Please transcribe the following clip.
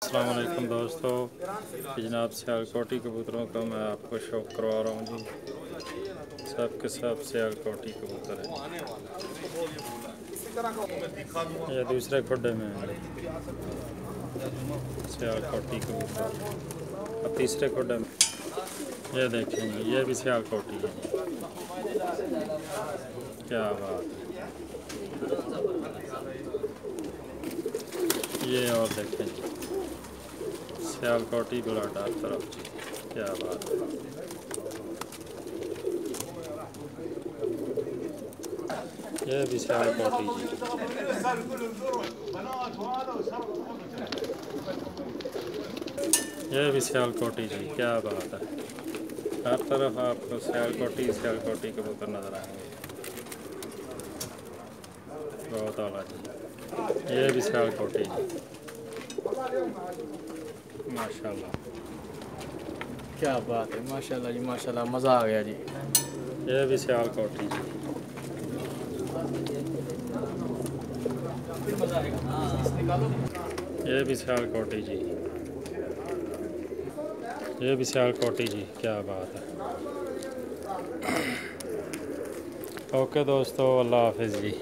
अस्सलाम वालेकुम दोस्तों, जनाब सियालकोटी कबूतरों का मैं आपको शौक़ करवा रहा हूँ जी। सब के सब सियालकोटी कबूतर हैं। ये दूसरे खुडे में है सियालकोटी कबूतर, और तीसरे खुडे में ये देखें जी, ये भी सियालकोटी है। क्या बात है, ये और देखें जी, सियालकोटी बुलाटा हर तरफ जी। क्या बात है, ये भी सियालकोटी जी। ये भी सियालकोटी जी। क्या बात है, हर तरफ आपको सियालकोटी कबूतर नज़र आएंगे। बहुत आला जी। ये भी सियालकोटी जी, माशाल्लाह। क्या बात है, माशाल्लाह जी, माशाल्लाह, मज़ा आ गया जी। ये भी सियालकोटी जी। ये भी सियालकोटी जी। ये भी सियालकोटी जी। क्या बात है। ओके दोस्तों, अल्लाह हाफिज़ जी।